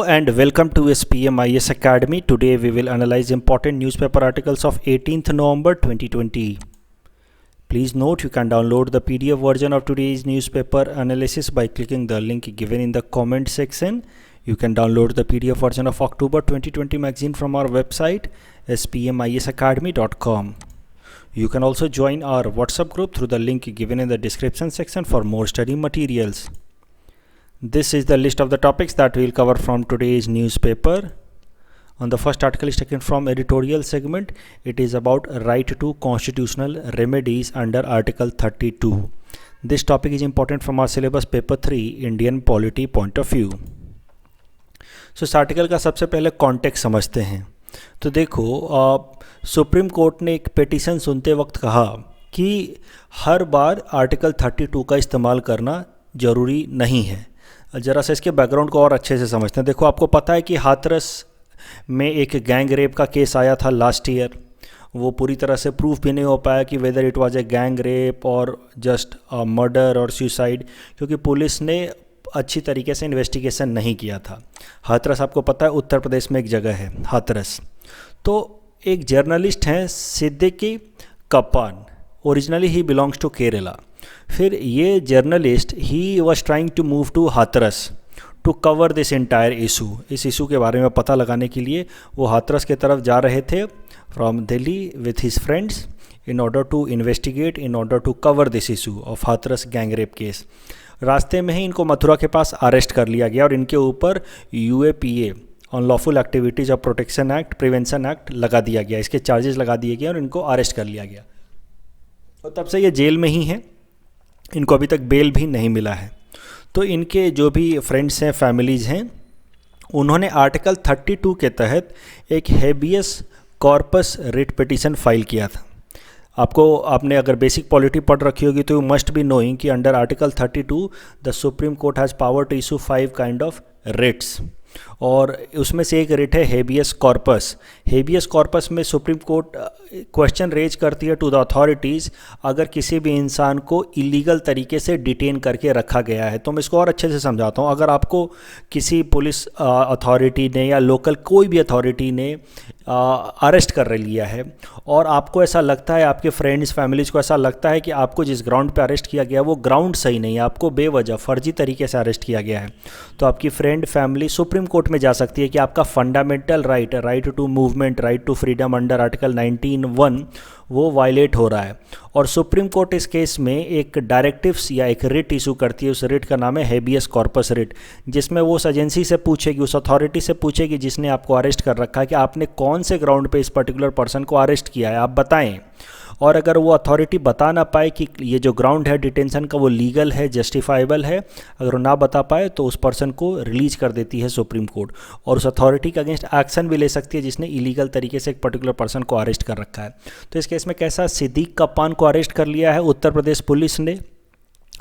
and welcome to SPMIS Academy. Today we will analyze important newspaper articles of 18th November 2020. Please note you can download the PDF version of today's newspaper analysis by clicking the link given in the comment section. You can download the PDF version of October 2020 magazine from our website spmisacademy.com. You can also join our WhatsApp group through the link given in the description section for more study materials. This is the list of the topics that we will cover from today's newspaper. On the first article is taken from editorial segment. It is about right to constitutional remedies under Article 32. This topic is important from our syllabus paper 3 Indian polity point of view. So इस article का सबसे पहले context समझते हैं. तो देखो supreme court ने एक पिटीशन सुनते वक्त कहा कि हर बार आर्टिकल 32 का इस्तेमाल करना ज़रूरी नहीं है. ज़रा सा इसके बैकग्राउंड को और अच्छे से समझते हैं. देखो आपको पता है कि हाथरस में एक गैंग रेप का केस आया था लास्ट ईयर. वो पूरी तरह से प्रूफ भी नहीं हो पाया कि whether it was a gang rape और जस्ट मर्डर और सुसाइड, क्योंकि पुलिस ने अच्छी तरीके से इन्वेस्टिगेशन नहीं किया था. हाथरस आपको पता है उत्तर प्रदेश में एक जगह है हाथरस. तो एक जर्नलिस्ट हैं सिद्दीकी कप्पान, ओरिजिनली ही बिलोंग्स टू केरला. फिर ये जर्नलिस्ट ही was trying to move to Hathras to cover this entire issue. इस इशू के बारे में पता लगाने के लिए वो हाथरस की तरफ जा रहे थे from Delhi with his friends in order to investigate, in order to cover this issue of Hathras gang rape case. रास्ते में ही इनको मथुरा के पास अरेस्ट कर लिया गया और इनके ऊपर UAPA unlawful activities of protection act prevention act लगा दिया गया. इसके चार्जेस लगा दिए गए और इनको अरेस्ट कर लिया गया. और तब से ये जेल में ही हैं. इनको अभी तक बेल भी नहीं मिला है. तो इनके जो भी फ्रेंड्स हैं, फैमिलीज़ हैं, उन्होंने आर्टिकल 32 के तहत एक habeas corpus writ petition file किया था. आपने अगर बेसिक पॉलिटी पढ़ रखी होगी तो यू मस्ट बी नोइंग कि under article 32 the supreme court has power to issue 5 kind of writs, और उसमें से एक रिट है हेबियस कॉर्पस. हेबियस कॉर्पस में सुप्रीम कोर्ट क्वेश्चन रेज करती है टू द अथॉरिटीज़ अगर किसी भी इंसान को इलीगल तरीके से डिटेन करके रखा गया है. तो मैं इसको और अच्छे से समझाता हूँ. अगर आपको किसी पुलिस अथॉरिटी ने या लोकल कोई भी अथॉरिटी ने अरेस्ट कर लिया है और आपको ऐसा लगता है, आपके फ्रेंड्स फैमिलीज़ को ऐसा लगता है कि आपको जिस ग्राउंड पे अरेस्ट किया गया वो ग्राउंड सही नहीं है, आपको बेवजह फर्जी तरीके से अरेस्ट किया गया है, तो आपकी फ्रेंड फैमिली सुप्रीम कोर्ट में जा सकती है कि आपका fundamental right to movement, right to freedom under article 19(1) वो वायलेट हो रहा है. और सुप्रीम कोर्ट इस केस में एक डायरेक्टिव्स या एक रिट इशू करती है. उस रिट का नाम है हेबियस कॉर्पस रिट, जिसमें वो उस एजेंसी से पूछेगी, उस अथॉरिटी से पूछेगी जिसने आपको अरेस्ट कर रखा है कि आपने कौन से ग्राउंड पे इस पर्टिकुलर पर्सन को अरेस्ट किया है, आप बताएं. और अगर वो अथॉरिटी बता ना पाए कि ये जो ग्राउंड है डिटेंशन का वो लीगल है, जस्टिफाइबल है, अगर वो ना बता पाए तो उस पर्सन को रिलीज कर देती है सुप्रीम कोर्ट, और उस अथॉरिटी के अगेंस्ट एक्शन भी ले सकती है जिसने इलीगल तरीके से एक पर्टिकुलर पर्सन को अरेस्ट कर रखा है. तो इस केस में कैसा सिद्दीक कप्पान को अरेस्ट कर लिया है उत्तर प्रदेश पुलिस ने.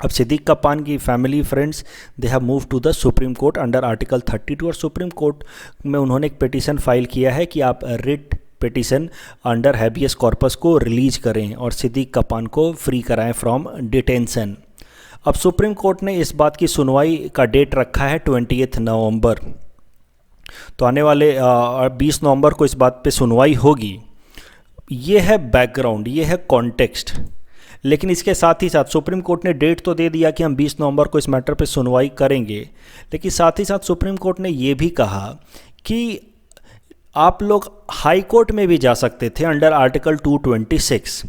अब सिद्दीक कप्पान की family friends they have move to the supreme court under article 32 और सुप्रीम कोर्ट में उन्होंने एक पिटीशन फाइल किया है कि आप writ petition under habeas corpus को रिलीज करें और सिद्दीक कप्पान को फ्री कराएं फ्रॉम डिटेंशन. अब सुप्रीम कोर्ट ने इस बात की सुनवाई का डेट रखा है 20 नवंबर. तो आने वाले 20 नवंबर को इस बात पे सुनवाई होगी. ये है बैकग्राउंड, ये है कॉन्टेक्स्ट. लेकिन इसके साथ ही साथ सुप्रीम कोर्ट ने डेट तो दे दिया कि हम 20 नवंबर को इस मैटर पे सुनवाई करेंगे, लेकिन साथ ही साथ सुप्रीम कोर्ट ने ये भी कहा कि आप लोग हाई कोर्ट में भी जा सकते थे अंडर आर्टिकल 226.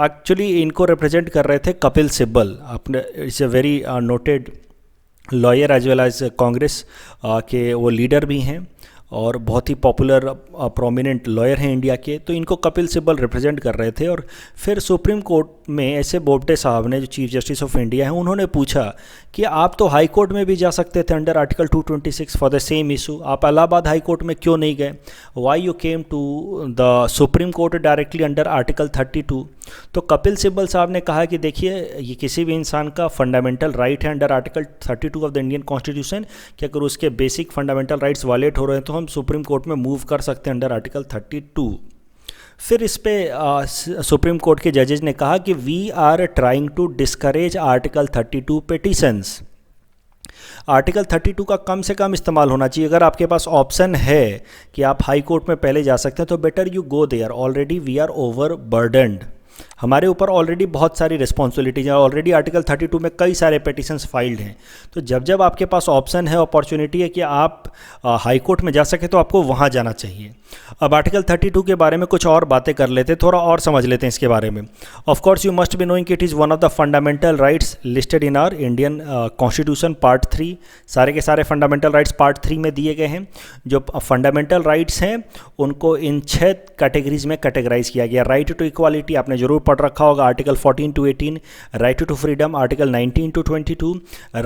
एक्चुअली इनको रिप्रेजेंट कर रहे थे कपिल सिब्बल. आपने it's a very noted lawyer as well as Congress के वो लीडर भी हैं और बहुत ही पॉपुलर प्रोमिनेंट लॉयर हैं इंडिया के. तो इनको कपिल सिब्बल रिप्रेजेंट कर रहे थे. और फिर सुप्रीम कोर्ट में ऐसे बोबडे साहब ने, जो चीफ जस्टिस ऑफ इंडिया हैं, उन्होंने पूछा कि आप तो हाई कोर्ट में भी जा सकते थे under article 226 for the same issue, आप इलाहाबाद हाई कोर्ट में क्यों नहीं गए? Why you came to the supreme court directly under article 32? तो कपिल सिब्बल साहब ने कहा कि देखिए, ये किसी भी इंसान का फंडामेंटल राइट है under article 32 of the Indian constitution कि अगर उसके बेसिक फंडामेंटल राइट्स वायलेट हो रहे हैं तो हम सुप्रीम कोर्ट में मूव कर सकते हैं अंडर आर्टिकल 32. फिर इस पे सुप्रीम कोर्ट के जजेज ने कहा कि we are trying to discourage article 32 petitions. Article 32 का कम से कम इस्तेमाल होना चाहिए। अगर आपके पास ऑप्शन है कि आप हाई कोर्ट में पहले जा सकते हैं तो better you go there. Already we are over burdened, हमारे ऊपर ऑलरेडी बहुत सारी रिस्पॉन्सिबिलिटीज हैं, ऑलरेडी आर्टिकल 32 में कई सारे पेटिशंस फाइल्ड हैं। तो जब जब आपके पास ऑप्शन है, अपॉर्चुनिटी है कि आप हाई कोर्ट में जा सके तो आपको वहाँ जाना चाहिए। अब आर्टिकल 32 के बारे में कुछ और बातें कर लेते हैं, थोड़ा और समझ लेते हैं इसके बारे में। Of course you must be knowing कि it is one of the fundamental rights listed in our Indian constitution part 3। सारे के सारे फंडामेंटल राइट्स पार्ट 3 में दिए गए हैं। जो फंडामेंटल राइट्स हैं उनको इन 6 कैटेगरीज में कैटेगराइज किया गया। राइट टू इक्वालिटी आपने जरूर पढ़ रखा होगा, article 14 to 18। Right to freedom article 19 to 22।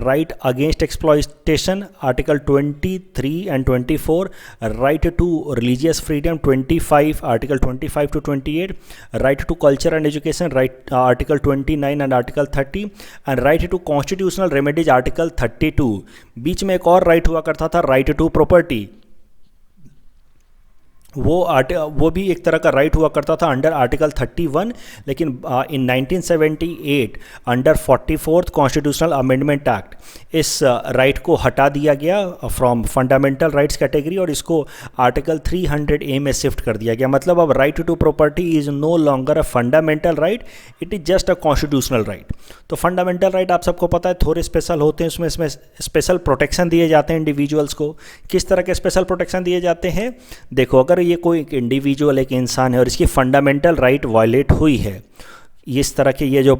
Right against exploitation article 23 and 24। Right to religious freedom 25 article 25 to 28। Right to culture and education right article 29 and article 30। And right to constitutional remedies article 32। बीच में एक और right हुआ करता था, right to property. वो भी एक तरह का राइट हुआ करता था अंडर आर्टिकल 31, लेकिन इन 1978 under 44th constitutional amendment act इस राइट को हटा दिया गया फ्रॉम फंडामेंटल राइट्स कैटेगरी और इसको आर्टिकल 300A में शिफ्ट कर दिया गया। मतलब अब right to property is no longer a fundamental right, it is just a constitutional right. तो फंडामेंटल राइट आप सबको पता है थोड़े स्पेशल होते हैं, उसमें स्पेशल प्रोटेक्शन दिए जाते हैं इंडिविजुअल्स को। किस तरह के स्पेशल प्रोटेक्शन दिए जाते हैं? देखो, अगर ये कोई एक इंडिविजुअल, एक इंसान है और इसकी फंडामेंटल राइट वायलेट हुई है, इस तरह के ये जो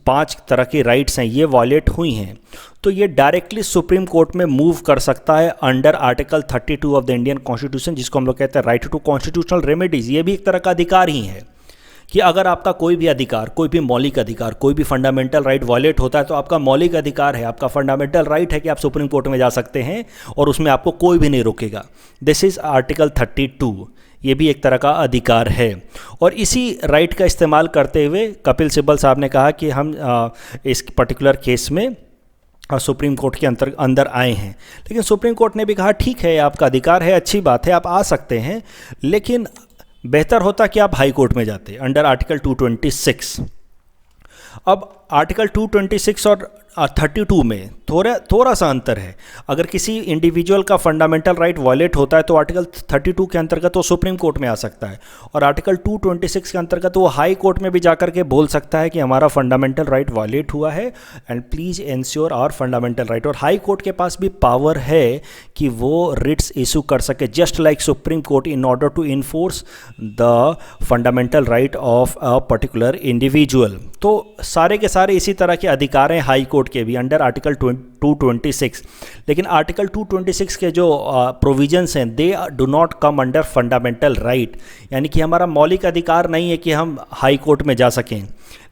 5 तरह की राइट्स हैं ये वायलेट हुई हैं, तो ये डायरेक्टली सुप्रीम कोर्ट में मूव कर सकता है under article 32 of the Indian constitution, जिसको हम लोग कहते हैं राइट टू कॉन्स्टिट्यूशनल रेमेडीज। ये भी एक तरह का अधिकार ही है कि अगर आपका कोई भी अधिकार, कोई भी मौलिक अधिकार, कोई भी फंडामेंटल राइट वायलेट होता है तो आपका मौलिक अधिकार है, आपका फंडामेंटल राइट है कि आप सुप्रीम कोर्ट में जा सकते हैं और उसमें आपको कोई भी नहीं रोकेगा। This is article 32। ये भी एक तरह का अधिकार है और इसी राइट का इस्तेमाल करते हुए कपिल सिब्बल साहब ने कहा कि हम इस पर्टिकुलर केस में सुप्रीम कोर्ट के अंदर आए हैं। लेकिन सुप्रीम कोर्ट ने भी कहा ठीक है, आपका अधिकार है, अच्छी बात है, आप आ सकते हैं, लेकिन बेहतर होता कि आप हाई कोर्ट में जाते अंडर आर्टिकल 226। अब आर्टिकल 226 और 32 में थोड़ा सा अंतर है। अगर किसी इंडिविजुअल का फंडामेंटल राइट वायलेट होता है तो आर्टिकल 32 के अंतर्गत वो सुप्रीम कोर्ट में आ सकता है और आर्टिकल 226 के अंतर्गत वो हाई कोर्ट में भी जाकर के बोल सकता है कि हमारा फंडामेंटल राइट वायलेट हुआ है and please ensure our fundamental right. और हाई कोर्ट के पास भी पावर है कि वो रिट्स इशू कर सके just like supreme court in order to enforce the fundamental right of a particular individual. तो सारे के सारे इसी तरह के अधिकार हैं हाई कोर्ट के भी अंडर आर्टिकल 226। लेकिन आर्टिकल 226 के जो प्रोविजंस हैं they do not come under fundamental right, यानी कि हमारा मौलिक अधिकार नहीं है कि हम हाई कोर्ट में जा सकें।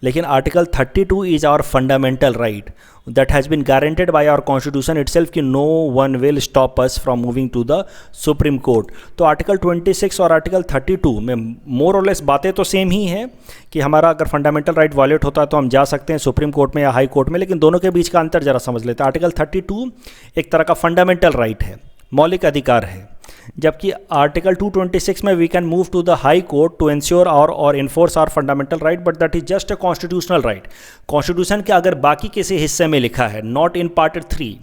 लेकिन article 32 is our fundamental right that has been guaranteed by our constitution itself कि no one will stop us from moving to the supreme court। तो आर्टिकल 26 और आर्टिकल 32 में मोर और लेस बातें तो सेम ही हैं कि हमारा अगर फंडामेंटल राइट वायलेट होता है तो हम जा सकते हैं सुप्रीम कोर्ट में या हाई कोर्ट में, लेकिन दोनों के बीच का अंतर जरा समझ लेते हैं। आर्टिकल 32 एक तरह का फंडामेंटल राइट है, मौलिक अधिकार है, जबकि आर्टिकल 226 में we can move to the high court to ensure और enforce our fundamental right, but that is just a constitutional right. Constitution के अगर बाकी किसी हिस्से में लिखा है नॉट इन पार्ट 3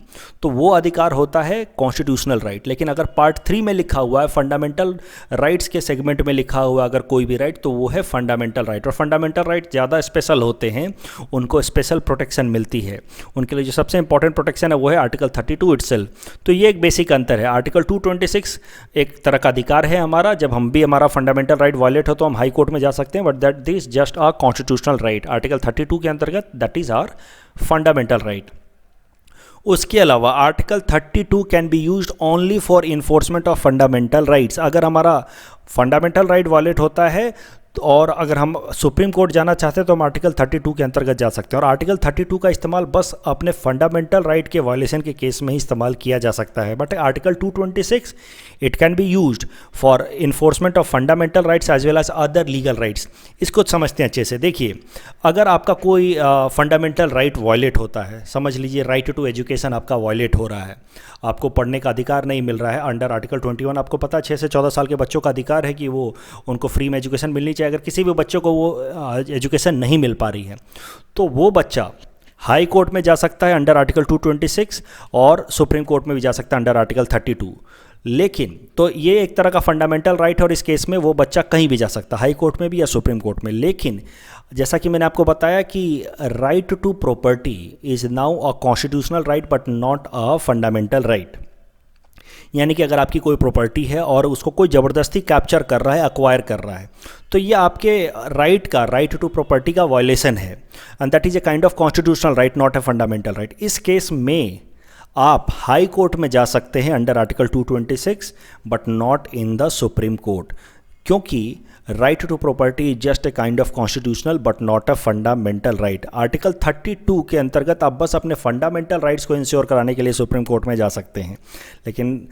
तो वो अधिकार होता है कॉन्स्टिट्यूशनल राइट, लेकिन अगर पार्ट 3 में लिखा हुआ है, फंडामेंटल राइट्स के सेगमेंट में लिखा हुआ है अगर कोई भी राइट, तो वो है फंडामेंटल राइट। और फंडामेंटल राइट ज़्यादा स्पेशल होते हैं, उनको स्पेशल प्रोटेक्शन मिलती है, उनके लिए जो सबसे इंपॉर्टेंट प्रोटेक्शन है वो है आर्टिकल 32 इटसेल्फ। तो ये एक बेसिक अंतर है। आर्टिकल 226 एक तरह का अधिकार है हमारा, जब हम भी हमारा फंडामेंटल राइट वायलेट हो तो हम हाई कोर्ट में जा सकते हैं, but that this just a constitutional right. Article 32 के अंतर्गत that is our fundamental right. उसके अलावा article 32 can be used only for enforcement of fundamental rights. अगर हमारा फंडामेंटल राइट वायलेट होता है और अगर हम सुप्रीम कोर्ट जाना चाहते हैं तो हम आर्टिकल 32 के अंतर्गत जा सकते हैं। और आर्टिकल 32 का इस्तेमाल बस अपने फंडामेंटल राइट के वायलेशन के केस में ही इस्तेमाल किया जा सकता है, but article 226 it can be used for enforcement of fundamental rights as well as other legal rights. इसको समझते हैं अच्छे से। देखिए, अगर आपका कोई फंडामेंटल राइट वायलेट होता है, समझ लीजिए राइट टू एजुकेशन आपका वायलेट हो रहा है, आपको पढ़ने का अधिकार नहीं मिल रहा है अंडर आर्टिकल 21। आपको पता है 6 से 14 साल के बच्चों का अधिकार है कि वो उनको फ्री में एजुकेशन मिलनी चाहिए। अगर किसी भी बच्चों को वो एजुकेशन नहीं मिल पा रही है तो वो बच्चा हाई कोर्ट में जा सकता है अंडर आर्टिकल 226 और सुप्रीम कोर्ट में भी जा सकता है अंडर आर्टिकल 32। लेकिन तो ये एक तरह का फंडामेंटल राइट है और इस केस में वो बच्चा कहीं भी जा सकता है, हाई कोर्ट में भी या सुप्रीम कोर्ट में। लेकिन जैसा कि मैंने आपको बताया कि right to property is now a constitutional right but not a fundamental right. यानी कि अगर आपकी कोई प्रॉपर्टी है और उसको कोई ज़बरदस्ती कैप्चर कर रहा है, अक्वायर कर रहा है, तो ये आपके राइट टू प्रॉपर्टी का वायलेशन है and that is a kind of constitutional right, not a fundamental right. इस केस में आप हाई कोर्ट में जा सकते हैं under article 226 but not in the supreme court, क्योंकि right to property is just a kind of constitutional but not a fundamental right. Article 32 के अंतर्गत आप बस अपने फंडामेंटल राइट्स को इंश्योर कराने के लिए सुप्रीम कोर्ट में जा सकते हैं, लेकिन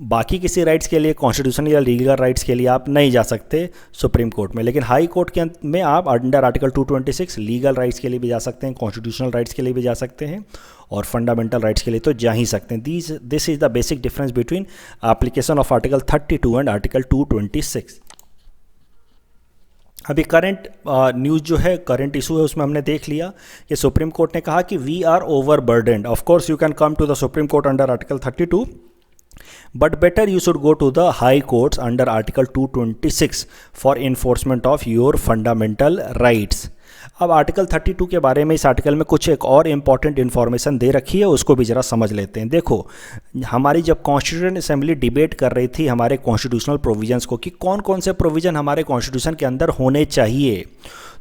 बाकी किसी राइट्स के लिए, कॉन्स्टिट्यूशनल या लीगल राइट्स के लिए आप नहीं जा सकते सुप्रीम कोर्ट में। लेकिन हाई कोर्ट के में आप अंडर आर्टिकल 226 लीगल राइट्स के लिए भी जा सकते हैं, कॉन्स्टिट्यूशनल राइट्स के लिए भी जा सकते हैं और फंडामेंटल राइट्स के लिए तो जा ही सकते हैं। This is the basic difference between application of article 32 and article 226। अभी करंट न्यूज़ जो है, करंट इशू है, उसमें हमने देख लिया कि सुप्रीम कोर्ट ने कहा कि we are over burdened. Of course you can come to the supreme court under article 32, but better you should go to the high courts under article 226 for enforcement of your fundamental rights। अब article 32 के बारे में इस article में कुछ एक और important information दे रखी है, उसको भी ज़रा समझ लेते हैं। देखो, हमारी जब कॉन्स्टिट्यूशन असेंबली डिबेट कर रही थी हमारे कॉन्स्टिट्यूशनल प्रोविजंस को कि कौन कौन से प्रोविज़न हमारे कॉन्स्टिट्यूशन के अंदर होने चाहिए,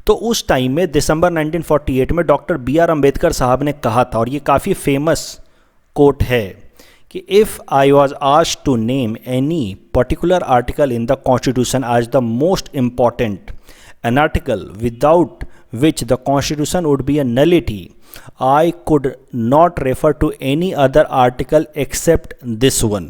तो उस टाइम में दिसंबर 1948 में डॉक्टर B.R. अम्बेडकर साहब ने कहा था, और ये काफ़ी फेमस कोट है कि if I was asked to name any particular article in the constitution as the most important, an article without which the constitution would be a nullity, I could not refer to any other article except this one.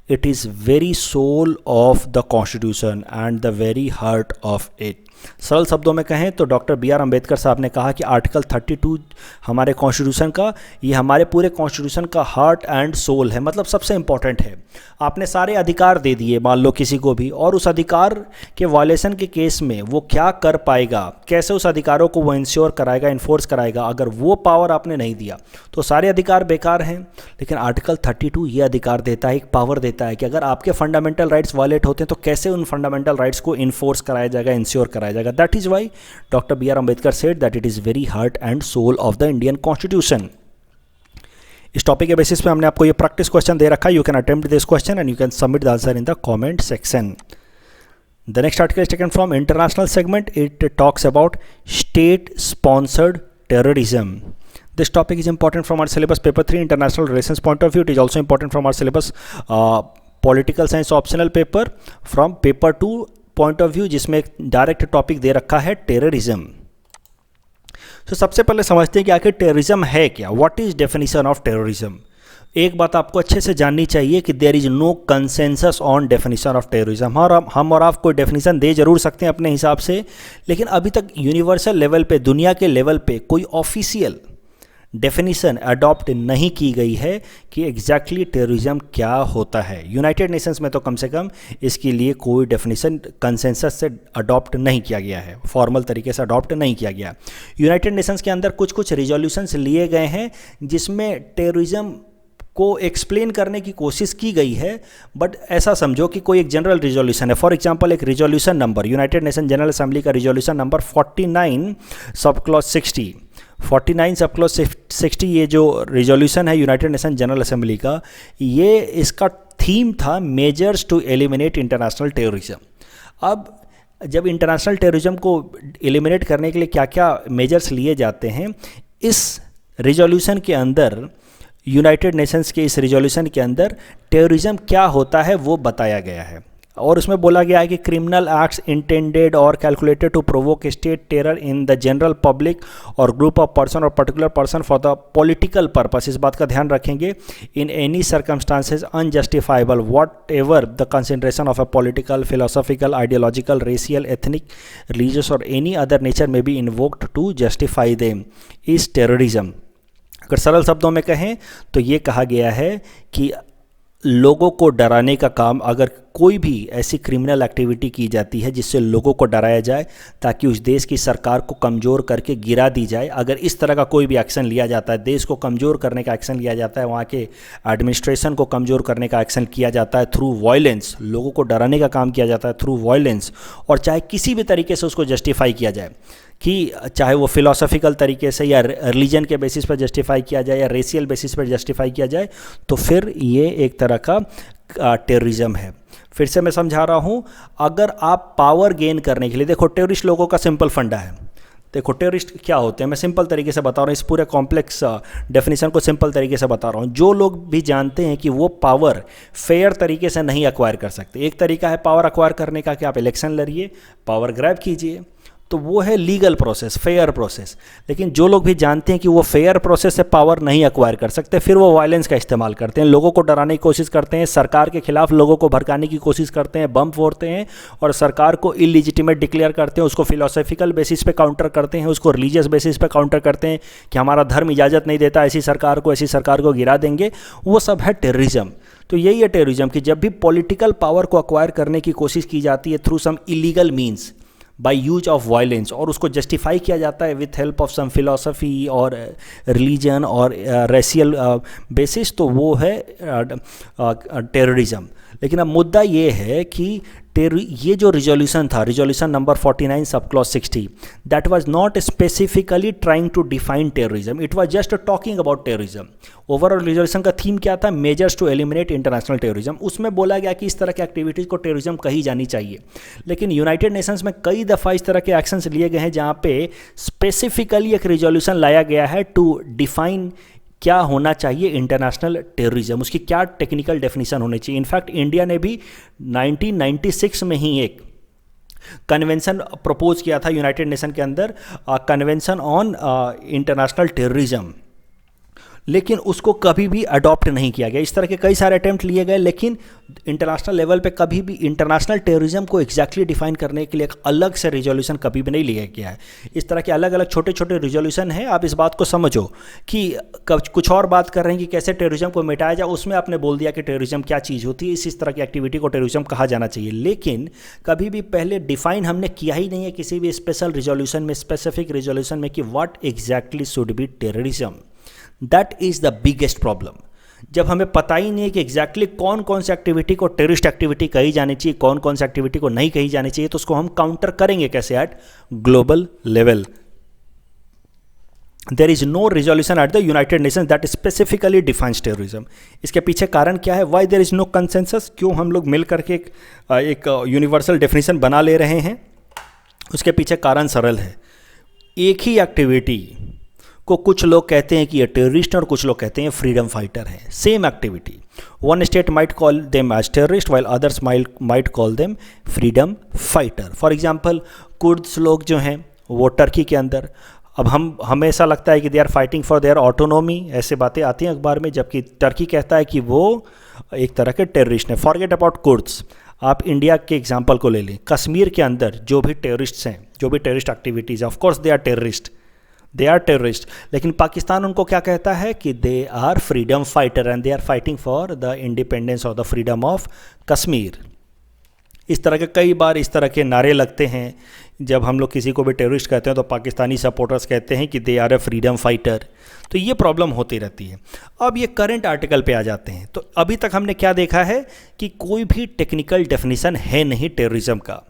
It is very soul of the constitution and the very heart of it. सरल शब्दों में कहें तो doctor B.R. Ambedkar साहब ने कहा कि article 32 हमारे कॉन्स्टिट्यूशन का, ये हमारे पूरे कॉन्स्टिट्यूशन का हार्ट एंड सोल है, मतलब सबसे इम्पॉर्टेंट है। आपने सारे अधिकार दे दिए मान लो किसी को भी, और उस अधिकार के वायलेशन के केस में वो क्या कर पाएगा, कैसे उस अधिकारों को वो इंश्योर कराएगा, इन्फोर्स कराएगा, अगर वो पावर आपने नहीं दिया तो सारे अधिकार बेकार हैं। लेकिन आर्टिकल 32 ये अधिकार देता है, एक पावर देता है कि अगर आपके फंडामेंटल राइट्स वायलेट होते हैं तो कैसे उन फंडामेंटल राइट्स को इन्फोर्स कराया जाएगा, इंश्योर कराया जाएगा। That is why doctor B.R. Ambedkar said that it is very heart and soul of the Indian constitution. इस टॉपिक के बेसिस पे हमने आपको ये प्रैक्टिस क्वेश्चन दे रखा है। You can attempt this question and you can submit the answer in the comment section. The next article is taken from international segment. It talks about state sponsored terrorism. This topic is important from our syllabus paper 3 international relations point of view. It is also important from our syllabus political science optional paper from paper 2 point of view, जिसमें एक direct topic दे रखा है terrorism. तो सबसे पहले समझते हैं कि आखिर टेररिज्म है क्या, what is definition of terrorism. एक बात आपको अच्छे से जाननी चाहिए कि there is no consensus on definition of terrorism. हम और आप कोई डेफिनेशन दे जरूर सकते हैं अपने हिसाब से, लेकिन अभी तक यूनिवर्सल लेवल पे, दुनिया के लेवल पे कोई ऑफिशियल डेफिनेशन अडॉप्ट नहीं की गई है कि एग्जैक्टली टेररिज्म क्या होता है। यूनाइटेड नेशंस में तो कम से कम इसके लिए कोई डेफिनेशन कंसेंसस से अडॉप्ट नहीं किया गया है, फॉर्मल तरीके से अडॉप्ट नहीं किया गया। यूनाइटेड नेशंस के अंदर कुछ कुछ रिजोल्यूशंस लिए गए हैं जिसमें टेररिज्म को एक्सप्लेन करने की कोशिश की गई है, बट ऐसा समझो कि कोई एक जनरल रिजोल्यूशन है। फॉर एग्जांपल एक resolution number, United nation general assembly का resolution number 49 sub clause 60, 49 sub clause 60, ये जो रिजोल्यूशन है यूनाइटेड नेशन जनरल असेंबली का, ये इसका थीम था measures to eliminate international terrorism. अब जब इंटरनेशनल टेररिज्म को एलिमिनेट करने के लिए क्या क्या मेजर्स लिए जाते हैं, इस रिजोल्यूशन के अंदर, यूनाइटेड नेशंस के इस रिजोल्यूशन के अंदर टेररिज्म क्या होता है वो बताया गया है। और उसमें बोला गया है कि क्रिमिनल एक्ट्स इंटेंडेड और calculated to provoke state terror in the general public और ग्रुप ऑफ पर्सन और particular person for the political purpose. इस बात का ध्यान रखेंगे, in any circumstances unjustifiable whatever the consideration of a political, philosophical, ideological, racial, ethnic, religious और any other nature में be invoked to justify them is terrorism. अगर सरल शब्दों में कहें तो ये कहा गया है कि लोगों को डराने का काम, अगर कोई भी ऐसी क्रिमिनल एक्टिविटी की जाती है जिससे लोगों को डराया जाए ताकि उस देश की सरकार को कमज़ोर करके गिरा दी जाए, अगर इस तरह का कोई भी एक्शन लिया जाता है, देश को कमज़ोर करने का एक्शन लिया जाता है, वहाँ के एडमिनिस्ट्रेशन को कमज़ोर करने का एक्शन किया जाता है थ्रू वायलेंस, लोगों को डराने का काम किया जाता है थ्रू वायलेंस, और चाहे किसी भी तरीके से उसको जस्टिफाई किया जाए, कि चाहे वो फिलोसॉफिकल तरीके से या रिलीजन के बेसिस पर जस्टिफाई किया जाए या रेशियल बेसिस पर जस्टिफाई किया जाए, तो फिर ये एक तरह का टेररिज्म है। फिर से मैं समझा रहा हूँ, अगर आप पावर गेन करने के लिए, देखो टेररिस्ट लोगों का सिंपल फंडा है। देखो टेररिस्ट क्या होते हैं, मैं सिंपल तरीके से बता रहा हूँ, इस पूरे कॉम्प्लेक्स डेफिनेशन को सिंपल तरीके से बता रहा हूँ। जो लोग भी जानते हैं कि वो पावर फेयर तरीके से नहीं अक्वायर कर सकते, एक तरीका है पावर अक्वायर करने का कि आप इलेक्शन लड़िए, पावर ग्रैब कीजिए, तो वो है लीगल प्रोसेस, फेयर प्रोसेस। लेकिन जो लोग भी जानते हैं कि वो फेयर प्रोसेस से पावर नहीं अक्वायर कर सकते, फिर वो वायलेंस का इस्तेमाल करते हैं, लोगों को डराने की कोशिश करते हैं, सरकार के खिलाफ लोगों को भड़काने की कोशिश करते हैं, बम फोड़ते हैं और सरकार को इलीजिटिमेट डिक्लेयर करते हैं, उसको फिलोसॉफिकल बेसिस पे काउंटर करते हैं, उसको रिलीजियस बेसिस पे काउंटर करते हैं कि हमारा धर्म इजाज़त नहीं देता ऐसी सरकार को गिरा देंगे। वो सब है टेररिज्म। तो यही है टेररिज्म कि जब भी पॉलिटिकल पावर को अक्वायर करने की कोशिश की जाती है through some illegal means, by use of violence, और उसको जस्टिफाई किया जाता है with help of some philosophy और रिलीजन और रेशियल बेसिस, तो वो है टेररिज्म। लेकिन अब मुद्दा ये है कि ये जो रिजोल्यूशन था, resolution number 49 sub clause 60, that was not specifically trying to define terrorism, it was just talking about terrorism. Overall resolution का थीम क्या था? Measures to eliminate international terrorism. उसमें बोला गया कि इस तरह की एक्टिविटीज़ को टेररिज्म कही जानी चाहिए। लेकिन यूनाइटेड नेशंस में कई दफ़ा इस तरह के एक्शंस लिए गए हैं जहाँ पे स्पेसिफिकली एक रिजोल्यूशन लाया गया है टू डिफाइन क्या होना चाहिए इंटरनेशनल टेररिज्म, उसकी क्या टेक्निकल डेफिनेशन होनी चाहिए। इनफैक्ट इंडिया ने भी 1996 में ही एक कन्वेंशन प्रपोज किया था यूनाइटेड नेशन के अंदर, कन्वेंशन ऑन इंटरनेशनल टेररिज्म, लेकिन उसको कभी भी अडॉप्ट नहीं किया गया। इस तरह के कई सारे अटेम्प्ट लिए गए, लेकिन इंटरनेशनल लेवल पे कभी भी इंटरनेशनल टेररिज्म को एग्जैक्टली डिफाइन करने के लिए एक अलग से रिजोल्यूशन कभी भी नहीं लिया गया है। इस तरह के अलग अलग छोटे छोटे रिजोल्यूशन हैं। आप इस बात को समझो कि कुछ और बात कर रहे हैं कि कैसे टेररिज्म को मिटाया जाए, उसमें आपने बोल दिया कि टेररिज्म क्या चीज़ होती है, इस तरह की एक्टिविटी को टेररिज्म कहा जाना चाहिए, लेकिन कभी भी पहले डिफाइन हमने किया ही नहीं है किसी भी स्पेशल रिजोल्यूशन में, स्पेसिफिक रिजोल्यूशन में, कि what exactly should be terrorism. That is the biggest problem. जब हमें पता ही नहीं है कि एग्जैक्टली कौन कौन सी एक्टिविटी को टेररिस्ट एक्टिविटी कही जानी चाहिए, कौन कौन सी एक्टिविटी को नहीं कही जानी चाहिए, तो उसको हम काउंटर करेंगे कैसे at global level. There is no resolution at the United Nation that specifically defines terrorism. इसके पीछे कारण क्या है? Why there is no consensus? क्यों हम लोग मिल करके एक यूनिवर्सल डेफिनेशन बना ले रहे हैं? उसके पीछे कारण सरल है। एक ही एक्टिविटी को कुछ लोग कहते हैं कि ये टेररिस्ट और कुछ लोग कहते हैं फ्रीडम फाइटर है। Same activity, one state might call them as terrorist while others might call them freedom fighter. For example Kurds लोग जो हैं वो टर्की के अंदर, अब हमें ऐसा लगता है कि they are fighting for their autonomy, ऐसे बातें आती हैं अखबार में, जबकि टर्की कहता है कि वो एक तरह के टेररिस्ट हैं। फॉरगेट अबाउट कुर्द्स, आप इंडिया के एग्जाम्पल को ले लें। कश्मीर के अंदर जो भी टेररिस्ट्स हैं, जो भी टेररिस्ट एक्टिविटीज़ है, ऑफकोर्स दे आर टेररिस्ट, लेकिन पाकिस्तान उनको क्या कहता है कि they are freedom fighter and they are fighting for the independence और द फ्रीडम ऑफ कश्मीर। इस तरह के कई बार इस तरह के नारे लगते हैं जब हम लोग किसी को भी टेररिस्ट कहते हैं, तो पाकिस्तानी सपोर्टर्स कहते हैं कि they are a freedom fighter. तो ये प्रॉब्लम होती रहती है। अब ये करंट आर्टिकल पे आ जाते हैं। तो अभी तक हमने क्या देखा है कि कोई भी टेक्निकल डेफिनेशन है नहीं टेररिज्म का,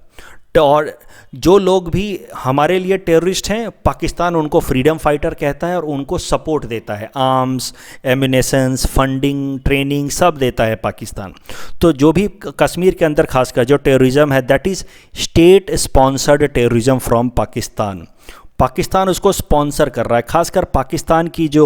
और जो लोग भी हमारे लिए टेररिस्ट हैं, पाकिस्तान उनको फ्रीडम फाइटर कहता है और उनको सपोर्ट देता है, आर्म्स, एम्यूनेशंस, फंडिंग, ट्रेनिंग सब देता है पाकिस्तान। तो जो भी कश्मीर के अंदर खासकर जो टेररिज्म है, that is state sponsored terrorism from Pakistan उसको स्पॉन्सर कर रहा है। खासकर पाकिस्तान की जो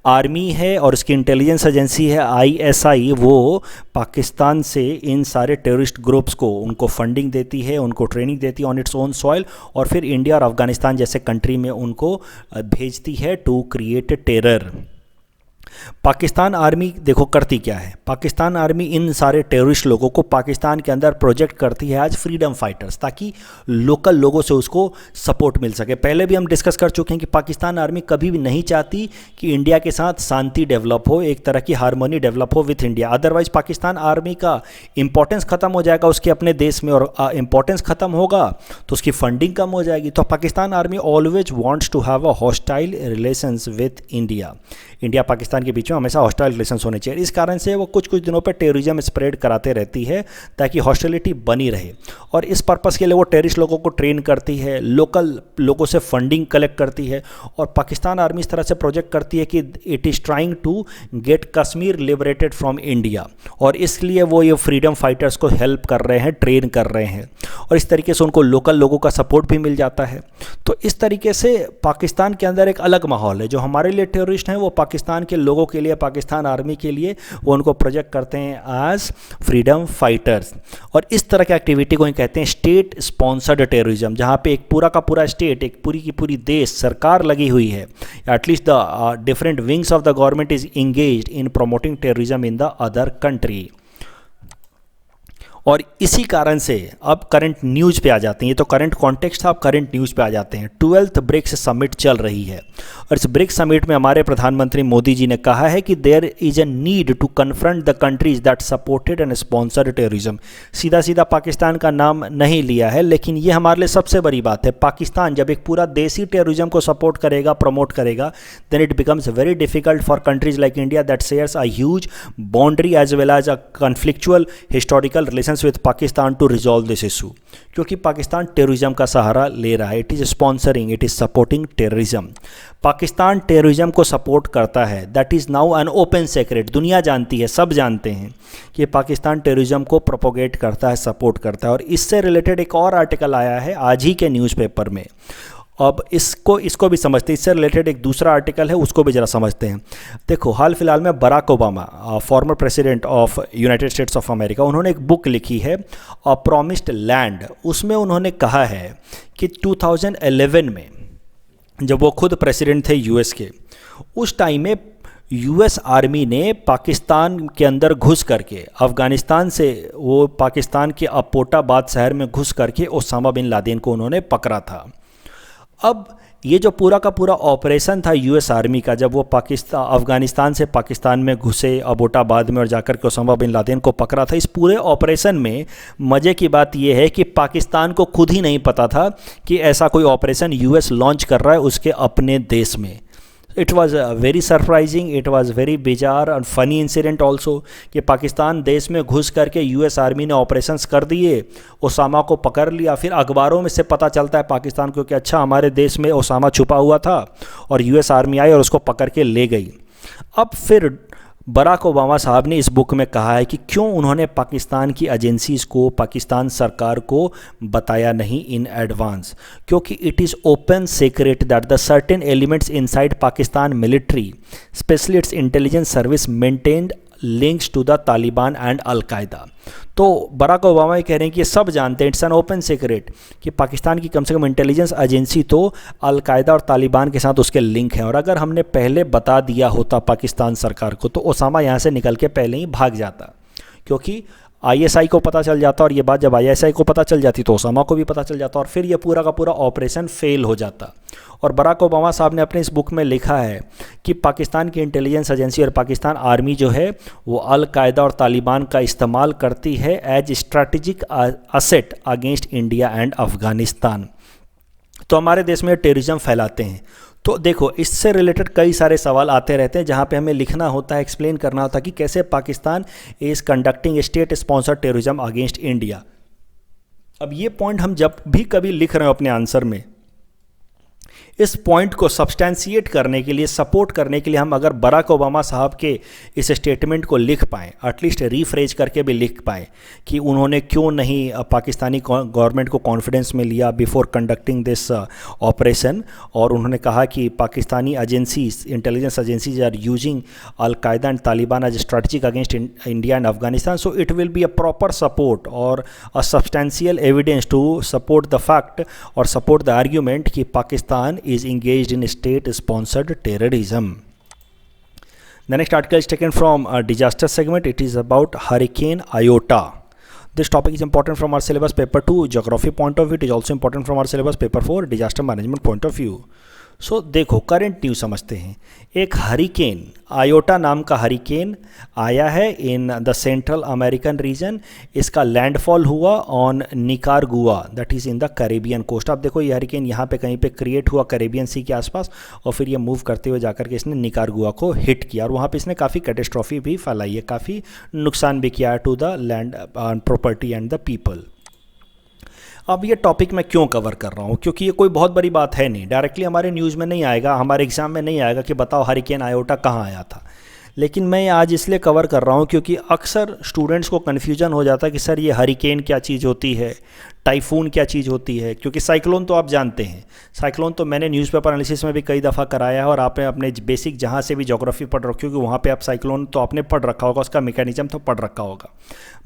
आर्मी है और उसकी इंटेलिजेंस एजेंसी है ISI, वो पाकिस्तान से इन सारे टेररिस्ट ग्रुप्स को उनको फंडिंग देती है, उनको ट्रेनिंग देती है ऑन इट्स ओन सॉइल, और फिर इंडिया और अफगानिस्तान जैसे कंट्री में उनको भेजती है to create terror. Pakistan army देखो करती क्या है। पाकिस्तान आर्मी इन सारे टेररिस्ट लोगों को पाकिस्तान के अंदर प्रोजेक्ट करती है एज फ्रीडम फाइटर्स, ताकि लोकल लोगों से उसको सपोर्ट मिल सके। पहले भी हम डिस्कस कर चुके हैं कि पाकिस्तान आर्मी कभी भी नहीं चाहती कि इंडिया के साथ शांति डेवलप हो, एक तरह की हारमोनी डेवलप हो with India. Otherwise Pakistan army का इंपॉर्टेंस खत्म हो जाएगा उसके अपने देश में, और इंपॉर्टेंस खत्म होगा तो उसकी फंडिंग कम हो जाएगी। तो Pakistan army always wants to have a hostile relations with India. India Pakistan के बीच में हमेशा हॉस्टाइल रिलेशंस होने चाहिए। इस कारण से वो कुछ कुछ दिनों पे टेररिज्म स्प्रेड कराते रहती है ताकि हॉस्टिलिटी बनी रहे, और इस पर्पस के लिए वो टेररिस्ट लोगों को ट्रेन करती है, लोकल लोगों से फंडिंग कलेक्ट करती है। और पाकिस्तान आर्मी इस तरह से प्रोजेक्ट करती है कि it is trying to get Kashmir liberated from India, और इसलिए वो ये फ्रीडम फाइटर्स को हेल्प कर रहे हैं, ट्रेन कर रहे हैं, और इस तरीके से उनको लोकल लोगों का सपोर्ट भी मिल जाता है। तो इस तरीके से पाकिस्तान के अंदर एक अलग माहौल है। जो हमारे लिए टेररिस्ट हैं वो पाकिस्तान के लोगों के लिए, पाकिस्तान आर्मी के लिए वो उनको प्रोजेक्ट करते हैं एज फ्रीडम फाइटर्स। और इस तरह की एक्टिविटी को ही कहते हैं स्टेट स्पॉन्सर्ड टेररिज्म, जहाँ पे एक पूरा का पूरा स्टेट, एक पूरी की पूरी देश सरकार लगी हुई है, at least the different wings of the government is engaged in promoting terrorism in the other country. और इसी कारण से अब करंट न्यूज़ पे आ जाते हैं। ये तो करंट कॉन्टेक्स्ट था, अब करंट न्यूज़ पे आ जाते हैं। 12th ब्रिक्स समिट चल रही है, और इस ब्रिक्स समिट में हमारे प्रधानमंत्री मोदी जी ने कहा है कि there is a need to confront the countries that supported and sponsored terrorism. सीधा सीधा पाकिस्तान का नाम नहीं लिया है, लेकिन ये हमारे लिए सबसे बड़ी बात है। पाकिस्तान जब एक पूरा देसी टेररिज्म को सपोर्ट करेगा, प्रमोट करेगा, then it becomes very difficult for countries like India that shares a huge boundary as well as a conflictual historical relation with Pakistan to resolve this issue, क्योंकि पाकिस्तान टेररिज्म का सहारा ले रहा है। It is sponsoring, it is supporting terrorism. Pakistan terrorism को support करता है, that is now an open secret. दुनिया जानती है, सब जानते हैं कि पाकिस्तान टेररिज्म को प्रोपोगेट करता है, सपोर्ट करता है। और इससे रिलेटेड एक और आर्टिकल आया है आज ही के न्यूज़पेपर में। अब इसको भी समझते हैं, इससे रिलेटेड एक दूसरा आर्टिकल है, उसको भी ज़रा समझते हैं। देखो, हाल फिलहाल में Barack Obama, former president of United States of America, उन्होंने एक बुक लिखी है अ प्रॉमिस्ड लैंड। उसमें उन्होंने कहा है कि 2011 में जब वो खुद प्रेसिडेंट थे यूएस के, उस टाइम में यूएस आर्मी ने पाकिस्तान के अंदर घुस करके, अफ़गानिस्तान से वो पाकिस्तान के अपोटाबाद शहर में घुस करके ओसामा बिन लादेन को उन्होंने पकड़ा था। अब ये जो पूरा का पूरा ऑपरेशन था यूएस आर्मी का, जब वो अफ़गानिस्तान से पाकिस्तान में घुसे अबोटाबाद में और जाकर के ओसामा बिन लादेन को पकड़ा था, इस पूरे ऑपरेशन में मज़े की बात यह है कि पाकिस्तान को खुद ही नहीं पता था कि ऐसा कोई ऑपरेशन यूएस लॉन्च कर रहा है उसके अपने देश में। It was very surprising, it was very bizarre और फनी इंसिडेंट ऑल्सो, कि पाकिस्तान देश में घुस करके यूएस आर्मी ने ऑपरेशंस कर दिए, ओसामा को पकड़ लिया। फिर अखबारों में से पता चलता है पाकिस्तान को कि अच्छा हमारे देश में ओसामा छुपा हुआ था, और यूएस आर्मी आई और उसको पकड़ के ले गई। अब फिर बराक ओबामा साहब ने इस बुक में कहा है कि क्यों उन्होंने पाकिस्तान की एजेंसीज़ को, पाकिस्तान सरकार को बताया नहीं इन एडवांस, क्योंकि it is open secret that the certain elements inside Pakistan military, specially its intelligence service, maintained links to the Taliban and al-Qaeda. तो बराक ओबामा ये कह रहे हैं कि ये सब जानते हैं, इट्स एन ओपन सीक्रेट, कि पाकिस्तान की कम से कम इंटेलिजेंस एजेंसी तो अलकायदा और तालिबान के साथ उसके लिंक हैं, और अगर हमने पहले बता दिया होता पाकिस्तान सरकार को तो ओसामा यहाँ से निकल के पहले ही भाग जाता, क्योंकि आईएसआई को पता चल जाता, और ये बात जब आईएसआई को पता चल जाती तो ओसामा को भी पता चल जाता, और फिर ये पूरा का पूरा ऑपरेशन फेल हो जाता। और बराक ओबामा साहब ने अपने इस बुक में लिखा है कि पाकिस्तान की इंटेलिजेंस एजेंसी और पाकिस्तान आर्मी जो है वो अलकायदा और तालिबान का इस्तेमाल करती है as strategic asset against India and Afghanistan. तो हमारे देश में टेररिज्म फैलाते हैं। तो देखो, इससे रिलेटेड कई सारे सवाल आते रहते हैं जहाँ पे हमें लिखना होता है, एक्सप्लेन करना होता है कि कैसे Pakistan is conducting state sponsored terrorism against India. अब ये पॉइंट हम जब भी कभी लिख रहे हो अपने आंसर में, इस पॉइंट को सब्सटेंशिएट करने के लिए, सपोर्ट करने के लिए हम अगर बराक ओबामा साहब के इस स्टेटमेंट को लिख पाएँ, एटलीस्ट रीफ्रेज करके भी लिख पाएँ कि उन्होंने क्यों नहीं पाकिस्तानी गवर्नमेंट को कॉन्फिडेंस में लिया बिफोर कंडक्टिंग दिस ऑपरेशन, और उन्होंने कहा कि Pakistani agencies, intelligence agencies are using al Qaeda and Taliban as strategic against India and Afghanistan, so it will be a proper support और a substantial evidence to support the fact और support the argument कि Pakistan is engaged in state sponsored terrorism. The next article is taken from a disaster segment. It is about Hurricane Iota. This topic is important from our syllabus paper 2 geography point of view. It is also important from our syllabus paper 4 disaster management point of view. सो देखो current news समझते हैं। एक hurricane iota नाम का hurricane आया है in the central American region. इसका landfall हुआ on Nicaragua, that is in the Caribbean coast. आप देखो ये हरिकेन यहाँ पे कहीं पे क्रिएट हुआ कैरेबियन सी के आसपास और फिर ये मूव करते हुए जाकर के इसने निकारागुआ को हिट किया और वहाँ पे इसने काफ़ी कैटेस्ट्रॉफी भी फैलाई है, काफ़ी नुकसान भी किया to the land property and the people. अब ये टॉपिक मैं क्यों कवर कर रहा हूँ, क्योंकि ये कोई बहुत बड़ी बात है नहीं, डायरेक्टली हमारे न्यूज़ में नहीं आएगा, हमारे एग्जाम में नहीं आएगा कि बताओ हरिकेन आयोटा कहाँ आया था। लेकिन मैं आज इसलिए कवर कर रहा हूँ क्योंकि अक्सर स्टूडेंट्स को कन्फ्यूजन हो जाता है कि सर ये हरिकेन क्या चीज़ होती है, टाइफून क्या चीज़ होती है। क्योंकि साइक्लोन तो आप जानते हैं, साइक्लोन तो मैंने न्यूज़पेपर एनालिसिस में भी कई दफ़ा कराया है और आपने अपने बेसिक जहाँ से भी ज्योग्राफी पढ़ रखी होगी वहाँ पे आप साइक्लोन तो आपने पढ़ रखा होगा, उसका मैकेनिज्म तो पढ़ रखा होगा।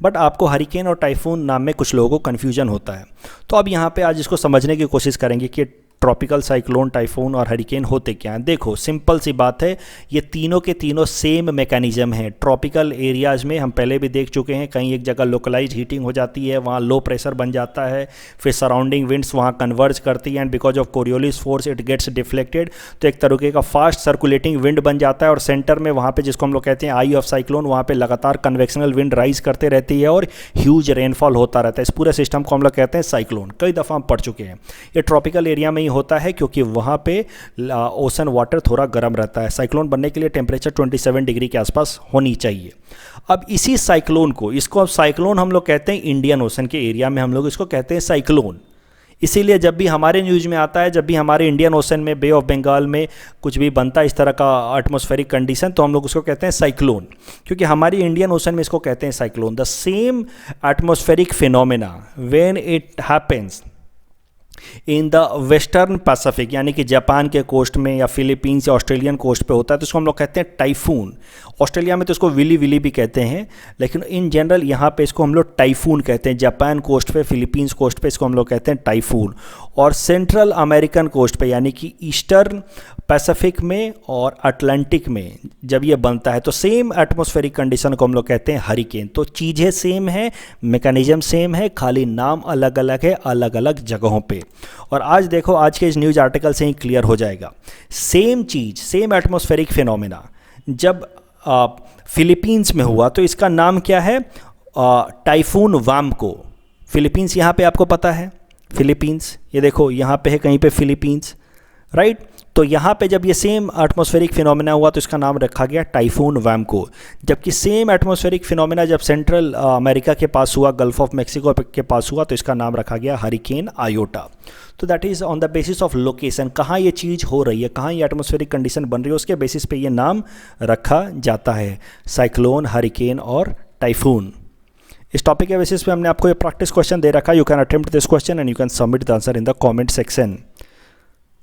बट आपको हरिकेन और टाइफून नाम में कुछ लोगों को कन्फ्यूजन होता है। तो अब यहाँ पर आज इसको समझने की कोशिश करेंगे कि ट्रॉपिकल साइक्लोन, टाइफून और हरिकेन होते क्या हैं। देखो सिंपल सी बात है, ये तीनों के तीनों सेम मैकेनिज्म हैं। ट्रॉपिकल एरियाज़ में हम पहले भी देख चुके हैं, कहीं एक जगह लोकलाइज हीटिंग हो जाती है, वहाँ लो प्रेशर बन जाता है, फिर सराउंडिंग विंड्स वहाँ कन्वर्ज करती हैं and because of Coriolis force it gets deflected, तो एक तरीके का फास्ट सर्कुलेटिंग विंड बन जाता है और सेंटर में वहाँ पे जिसको हम लोग कहते हैं आई ऑफ साइक्लोन, वहाँ पे लगातार कन्वेक्शनल विंड राइज करते रहती है और ह्यूज रेनफॉल होता रहता है। इस पूरे सिस्टम को हम लोग कहते हैं साइक्लोन। कई दफ़ा हम पढ़ चुके हैं। ये ट्रॉपिकल एरिया में ही होता है क्योंकि वहाँ पे ओशन वाटर थोड़ा गर्म रहता है। साइक्लोन बनने के लिए टेम्परेचर 27 डिग्री के आसपास होनी चाहिए। अब इसी साइक्लोन को, इसको अब साइक्लोन हम लोग कहते हैं, इंडियन ओशन के एरिया में हम लोग इसको कहते हैं साइक्लोन। इसीलिए जब भी हमारे न्यूज़ में आता है, जब भी हमारे इंडियन ओशन में, बे ऑफ बंगाल में कुछ भी बनता है इस तरह का एटमॉस्फेरिक कंडीशन, तो हम लोग उसको कहते हैं साइक्लोन, क्योंकि हमारी इंडियन ओशन में इसको कहते हैं cyclone. The same atmospheric phenomena when it happens in the western Pacific, यानी कि जापान के कोस्ट में या फिलीपींस या ऑस्ट्रेलियन कोस्ट पे होता है, तो इसको हम लोग कहते हैं टाइफून। ऑस्ट्रेलिया में तो इसको विली विली भी कहते हैं, लेकिन इन जनरल यहाँ पे इसको हम लोग टाइफून कहते हैं। जापान कोस्ट पे, फिलीपींस कोस्ट पे इसको हम लोग कहते हैं टाइफून। और सेंट्रल अमेरिकन कोस्ट पे यानी कि ईस्टर्न पैसिफिक में और अटलांटिक में जब ये बनता है तो सेम एटमॉस्फेरिक कंडीशन को हम लोग कहते हैं हरिकेन। तो चीज़ें सेम है, मैकेनिज्म सेम है, खाली नाम अलग अलग है अलग अलग जगहों पे। और आज देखो, आज के इस न्यूज़ आर्टिकल से ही क्लियर हो जाएगा। सेम चीज़, सेम एटमॉस्फेरिक फिनोमेना जब फिलीपींस में हुआ तो इसका नाम क्या है, टाइफून वाम्को। फिलीपींस यहाँ पे आपको पता है, फिलीपींस ये देखो यहाँ पे है कहीं पे फिलीपींस, राइट। तो यहाँ पे जब ये सेम एटमॉस्फेरिक फिनोमेना हुआ तो इसका नाम रखा गया टाइफून वाम्को। जबकि सेम एटमॉस्फेरिक फिनोमेना जब सेंट्रल अमेरिका के पास हुआ, गल्फ ऑफ मैक्सिको के पास हुआ, तो इसका नाम रखा गया हरिकेन आयोटा। तो that is on the basis of location, कहाँ ये चीज़ हो रही है, कहाँ ये एटमॉस्फेरिक कंडीशन बन रही है, उसके बेसिस पे ये नाम रखा जाता है, साइक्लोन, हरिकेन और टाइफून। इस टॉपिक के बेसिस पे हमने आपको ये प्रैक्टिस क्वेश्चन दे रखा है। You can attempt this question and you can submit the answer in the comment section.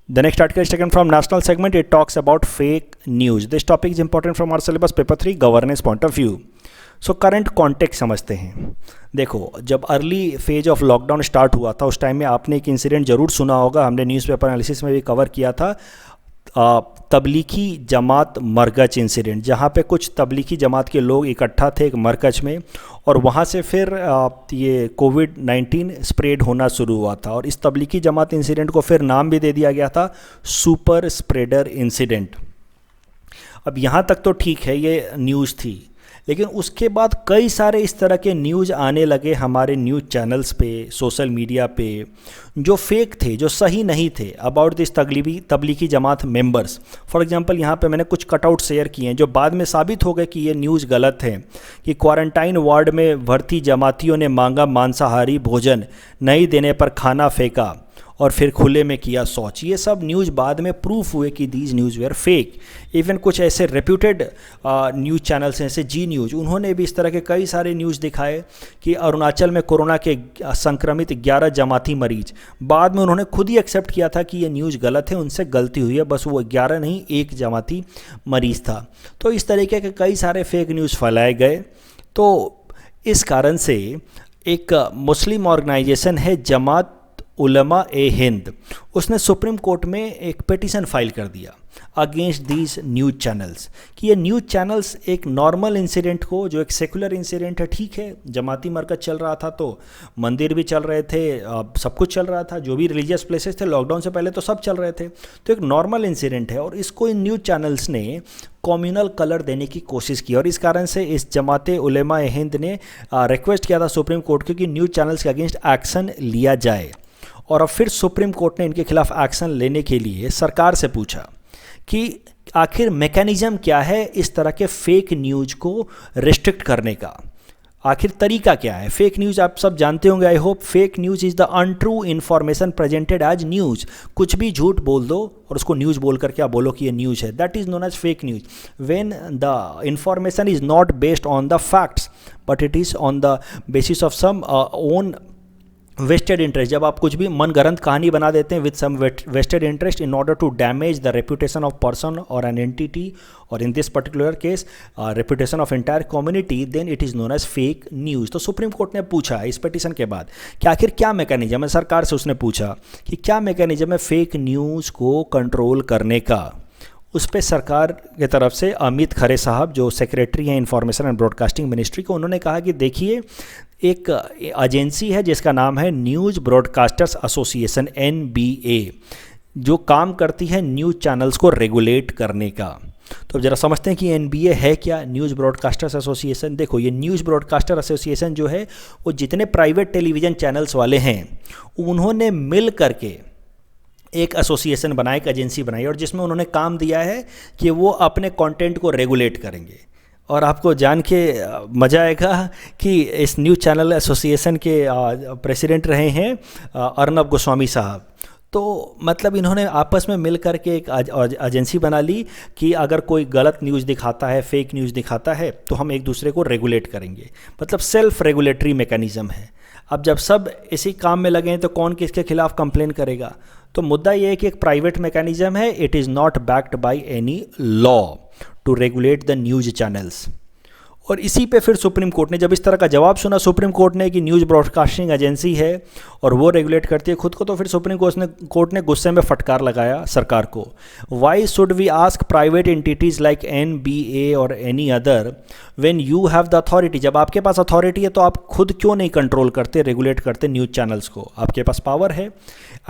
The next article is taken from national segment. It talks about fake news. This topic is important from our syllabus paper 3 governance point of view. So current context समझते हैं। देखो जब early phase of lockdown start हुआ था उस time में आपने एक इंसिडेंट ज़रूर सुना होगा, हमने न्यूज़पेपर एनालिसिस में भी कवर किया था, तबलीगी जमात मरकज इंसिडेंट, जहाँ पे कुछ तबलीगी जमात के लोग इकट्ठा थे एक मरकज में और वहाँ से फिर ये कोविड-19 स्प्रेड होना शुरू हुआ था। और इस तबलीगी जमात इंसिडेंट को फिर नाम भी दे दिया गया था सुपर स्प्रेडर इंसिडेंट। अब यहाँ तक तो ठीक है, ये न्यूज़ थी, लेकिन उसके बाद कई सारे इस तरह के न्यूज़ आने लगे हमारे न्यूज़ चैनल्स पे, सोशल मीडिया पे, जो फेक थे, जो सही नहीं थे about this Tablighi Jamaat members. For example यहाँ पे मैंने कुछ कटआउट शेयर किए हैं जो बाद में साबित हो गए कि ये न्यूज़ गलत है, कि क्वारंटाइन वार्ड में भर्ती जमातियों ने मांगा मांसाहारी भोजन, नहीं देने पर खाना फेंका और फिर खुले में किया शौच। ये सब न्यूज़ बाद में प्रूफ हुए कि these news were fake. Even कुछ ऐसे रेप्यूटेड न्यूज़ चैनल्स हैं, जैसे जी न्यूज़, उन्होंने भी इस तरह के कई सारे न्यूज़ दिखाए कि अरुणाचल में कोरोना के संक्रमित 11 जमाती मरीज। बाद में उन्होंने खुद ही एक्सेप्ट किया था कि ये न्यूज़ गलत है, उनसे गलती हुई है, बस वो 11 नहीं 1 जमाती मरीज़ था। तो इस तरीके के कई सारे फेक न्यूज़ फैलाए गए। तो इस कारण से एक मुस्लिम ऑर्गेनाइजेशन है जमात उलमा ए हिंद, उसने सुप्रीम कोर्ट में एक पिटीशन फाइल कर दिया अगेंस्ट दीज न्यूज चैनल्स, कि ये न्यूज चैनल्स एक नॉर्मल इंसिडेंट को, जो एक सेकुलर इंसिडेंट है, ठीक है जमाती मरकज चल रहा था तो मंदिर भी चल रहे थे, सब कुछ चल रहा था, जो भी रिलीजियस प्लेसेस थे लॉकडाउन से पहले तो सब चल रहे थे, तो एक नॉर्मल इंसिडेंट है, और इसको इन न्यूज चैनल्स ने कम्युनल कलर देने की कोशिश की, और इस कारण से इस जमाते उलेमा ए हिंद ने रिक्वेस्ट किया था सुप्रीम कोर्ट को कि न्यूज चैनल्स के अगेंस्ट एक्शन लिया जाए। और अब फिर सुप्रीम कोर्ट ने इनके खिलाफ एक्शन लेने के लिए सरकार से पूछा कि आखिर मैकेनिज्म क्या है इस तरह के फेक न्यूज़ को रिस्ट्रिक्ट करने का, आखिर तरीका क्या है। फेक न्यूज़ आप सब जानते होंगे, I hope. Fake news is the untrue information presented as news. कुछ भी झूठ बोल दो और उसको न्यूज़ बोल करके आप बोलो कि ये न्यूज़ है, that is known as fake news. When the information is not based on the facts but it is on the basis of some own vested interest. जब आप कुछ भी मनगढ़ंत कहानी बना देते हैं with some vested interest in order to damage the reputation of person और एन एंटिटी, और in this particular case reputation of entire community, then it is known as fake news. तो सुप्रीम कोर्ट ने पूछा इस petition के बाद कि आखिर क्या मैकेनिज्म है, सरकार से उसने पूछा कि क्या मैकेनिज्म है फेक न्यूज़ को कंट्रोल करने का। उस पर सरकार की तरफ से अमित खरे साहब जो सेक्रेटरी हैं इंफॉर्मेशन एंड ब्रॉडकास्टिंग मिनिस्ट्री को, उन्होंने कहा कि देखिए एक एजेंसी है जिसका नाम है न्यूज़ ब्रॉडकास्टर्स एसोसिएशन NBA, जो काम करती है न्यूज़ चैनल्स को रेगुलेट करने का। तो अब जरा समझते हैं कि NBA है क्या, न्यूज़ ब्रॉडकास्टर्स एसोसिएशन। देखो ये न्यूज़ ब्रॉडकास्टर एसोसिएशन जो है वो जितने प्राइवेट टेलीविज़न चैनल्स वाले हैं उन्होंने मिल करके एक एसोसिएशन बनाया, एक एजेंसी बनाई, और जिसमें उन्होंने काम दिया है कि वो अपने कंटेंट को रेगुलेट करेंगे। और आपको जान के मज़ा आएगा कि इस न्यूज़ चैनल एसोसिएशन के प्रेसिडेंट रहे हैं अर्नब गोस्वामी साहब। तो मतलब इन्होंने आपस में मिल कर के एक एजेंसी बना ली कि अगर कोई गलत न्यूज़ दिखाता है, फेक न्यूज़ दिखाता है, तो हम एक दूसरे को रेगुलेट करेंगे। मतलब सेल्फ रेगुलेटरी मैकेनिज़्म है। अब जब सब इसी काम में लगे हैं तो कौन किसके खिलाफ कंप्लेन करेगा। तो मुद्दा ये है कि एक प्राइवेट मैकेनिज्म है, it is not backed by any law to regulate the news channels. और इसी पे फिर सुप्रीम कोर्ट ने जब इस तरह का जवाब सुना सुप्रीम कोर्ट ने कि न्यूज़ ब्रॉडकास्टिंग एजेंसी है और वो रेगुलेट करती है खुद को, तो फिर सुप्रीम कोर्ट ने गुस्से में फटकार लगाया सरकार को। Why should we ask private entities like NBA और any other when you have the authority. जब आपके पास अथॉरिटी है तो आप खुद क्यों नहीं कंट्रोल करते, रेगुलेट करते न्यूज़ चैनल्स को। आपके पास पावर है।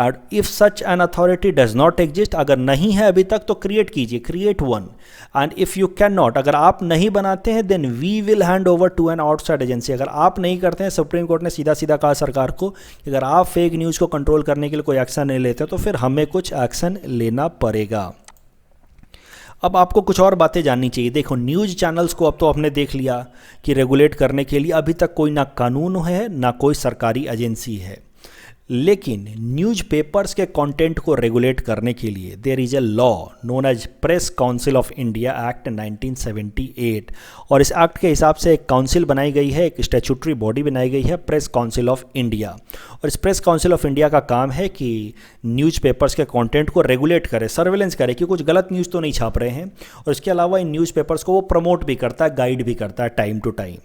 And if such an authority does not exist, अगर नहीं है अभी तक तो क्रिएट कीजिए, create one. And if you can not, अगर आप नहीं बनाते हैं then we will hand over to an outside agency. अगर आप नहीं करते हैं, सुप्रीम कोर्ट ने सीधा सीधा कहा सरकार को कि अगर आप फेक न्यूज़ को कंट्रोल करने के लिए कोई एक्शन नहीं लेते तो फिर हमें कुछ एक्शन लेना पड़ेगा। अब आपको कुछ और बातें जाननी चाहिए। देखो न्यूज़ चैनल्स को अब तो आपने देख लिया कि रेगुलेट करने के लिए अभी तक कोई ना कानून है ना कोई सरकारी एजेंसी है, लेकिन न्यूज़पेपर्स के कंटेंट को रेगुलेट करने के लिए there is a law known as Press Council of India Act 1978, और इस एक्ट के हिसाब से एक काउंसिल बनाई गई है, एक स्टैट्यूटरी बॉडी बनाई गई है, प्रेस काउंसिल ऑफ इंडिया। और इस प्रेस काउंसिल ऑफ इंडिया का काम है कि न्यूज़पेपर्स के कंटेंट को रेगुलेट करे, सर्वेलेंस करे कि कुछ गलत न्यूज़ तो नहीं छाप रहे हैं, और इसके अलावा इन न्यूज़पेपर्स को वो प्रमोट भी करता है, गाइड भी करता है टाइम टू टाइम।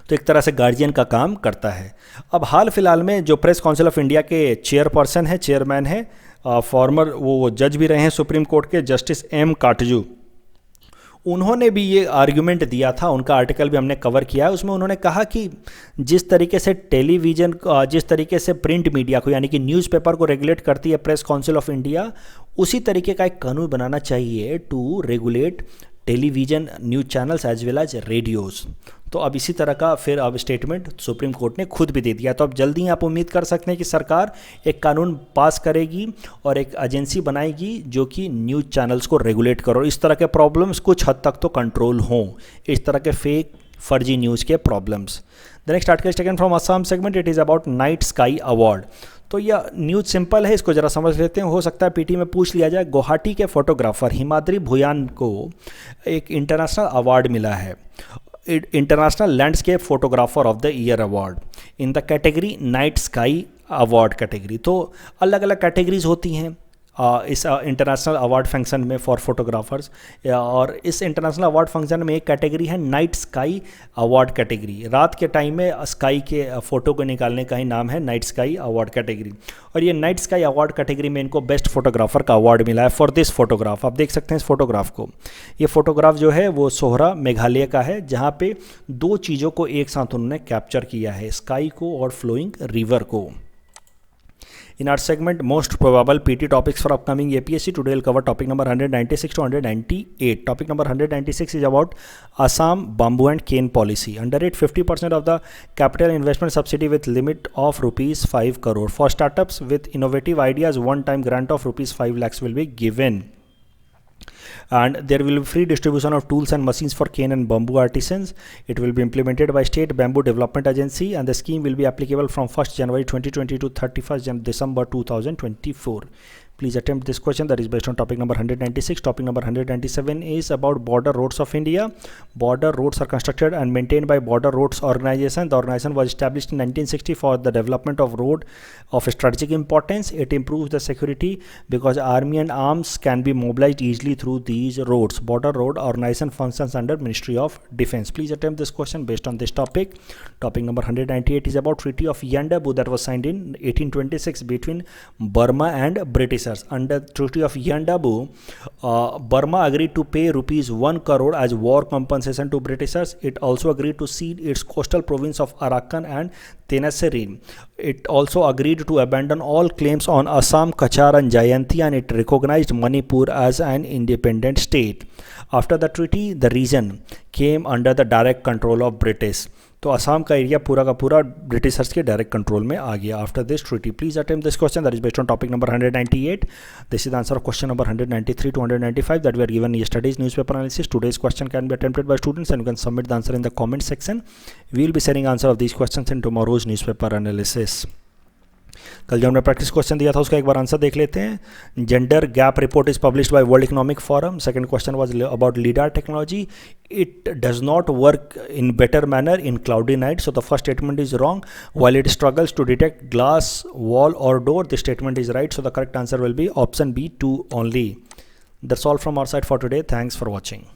तो एक तरह से गार्जियन का काम करता है। अब हाल फिलहाल में जो प्रेस काउंसिल ऑफ इंडिया के चेयरपर्सन है, चेयरमैन है, फॉर्मर वो जज भी रहे हैं सुप्रीम कोर्ट के, जस्टिस M काटजू, उन्होंने भी ये आर्ग्यूमेंट दिया था, उनका आर्टिकल भी हमने कवर किया है। उसमें उन्होंने कहा कि जिस तरीके से टेलीविज़न, जिस तरीके से प्रिंट मीडिया को यानी कि न्यूज़पेपर को रेगुलेट करती है प्रेस काउंसिल ऑफ इंडिया, उसी तरीके का एक कानून बनाना चाहिए to regulate television news channels as well as radios. तो अब इसी तरह का फिर अब स्टेटमेंट सुप्रीम कोर्ट ने खुद भी दे दिया। तो अब जल्दी आप उम्मीद कर सकते हैं कि सरकार एक कानून पास करेगी और एक एजेंसी बनाएगी जो कि न्यूज़ चैनल्स को रेगुलेट करो, इस तरह के प्रॉब्लम्स कुछ हद तक तो कंट्रोल हों, इस तरह के फेक फर्जी न्यूज़ के problems. The next article taken from Assam segment, it is about night sky award. तो यह न्यूज़ सिंपल है, इसको ज़रा समझ लेते हैं, हो सकता है पीटी में पूछ लिया जाए। गुवाहाटी के फोटोग्राफर हिमाद्री भुयान को एक इंटरनेशनल अवार्ड मिला है, international landscape photographer of the year award in the category night sky award category. तो अलग अलग कैटेगरीज होती हैं, इस इंटरनेशनल अवार्ड फंक्शन में फॉर फोटोग्राफर्स। और इस इंटरनेशनल अवार्ड फंक्शन में एक कैटेगरी है नाइट स्काई अवार्ड कैटेगरी। रात के टाइम में स्काई के फ़ोटो को निकालने का ही नाम है नाइट स्काई अवार्ड कैटेगरी। और ये नाइट स्काई अवार्ड कैटेगरी में इनको बेस्ट फोटोग्राफर का अवार्ड मिला है फॉर दिस फोटोग्राफ। आप देख सकते हैं इस फोटोग्राफ को। ये फोटोग्राफ जो है वो सोहरा मेघालय का है, जहाँ पे दो चीज़ों को एक साथ उन्होंने कैप्चर किया है, स्काई को और फ्लोइंग रिवर को। In our segment, most probable PT topics for upcoming APSC, today we'll cover topic number 196 to 198. Topic number 196 is about Assam bamboo and cane policy. Under it, 50% of the capital investment subsidy with limit of rupees 5 crore. For startups with innovative ideas, one-time grant of rupees 5 lakhs will be given. And there will be free distribution of tools and machines for cane and bamboo artisans. It will be implemented by State Bamboo Development Agency, and the scheme will be applicable from 1st January 2020 to 31st December 2024. Please attempt this question that is based on topic number 196. Topic number 197 is about border roads of India. Border roads are constructed and maintained by Border Roads Organization. The organization was established in 1960 for the development of road of strategic importance. It improves the security because army and arms can be mobilized easily through these roads. Border Road Organization functions under Ministry of Defense. Please attempt this question based on this topic. Topic number 198 is about Treaty of Yandabu that was signed in 1826 between Burma and British. Under Treaty of Yandabu, Burma agreed to pay rupees 1 crore as war compensation to Britishers. It also agreed to cede its coastal province of Arakan and Tenasserim. It also agreed to abandon all claims on Assam, Kachar and Jayanti, and it recognized Manipur as an independent state. After the treaty, the region came under the direct control of British. तो असम का area पूरा का पूरा Britishers के direct control में आ गया after this treaty. Please attempt this question that is based on topic number 198. This is answer of question number 193 to 195 that we are given in yesterday's newspaper analysis. Today's question can be attempted by students and you can submit the answer in the comment section. We will be sharing answer of these questions in tomorrow's newspaper analysis. कल जो हमने practice question दिया था उसका एक बार answer देख लेते हैं. Gender gap report is published by World Economic Forum. Second question was about lidar technology. It does not work in better manner in cloudy night. So the first statement is wrong. While it struggles to detect glass wall और door, the statement is right. So the correct answer will be option B2 only. That's all from our side for today. Thanks for watching.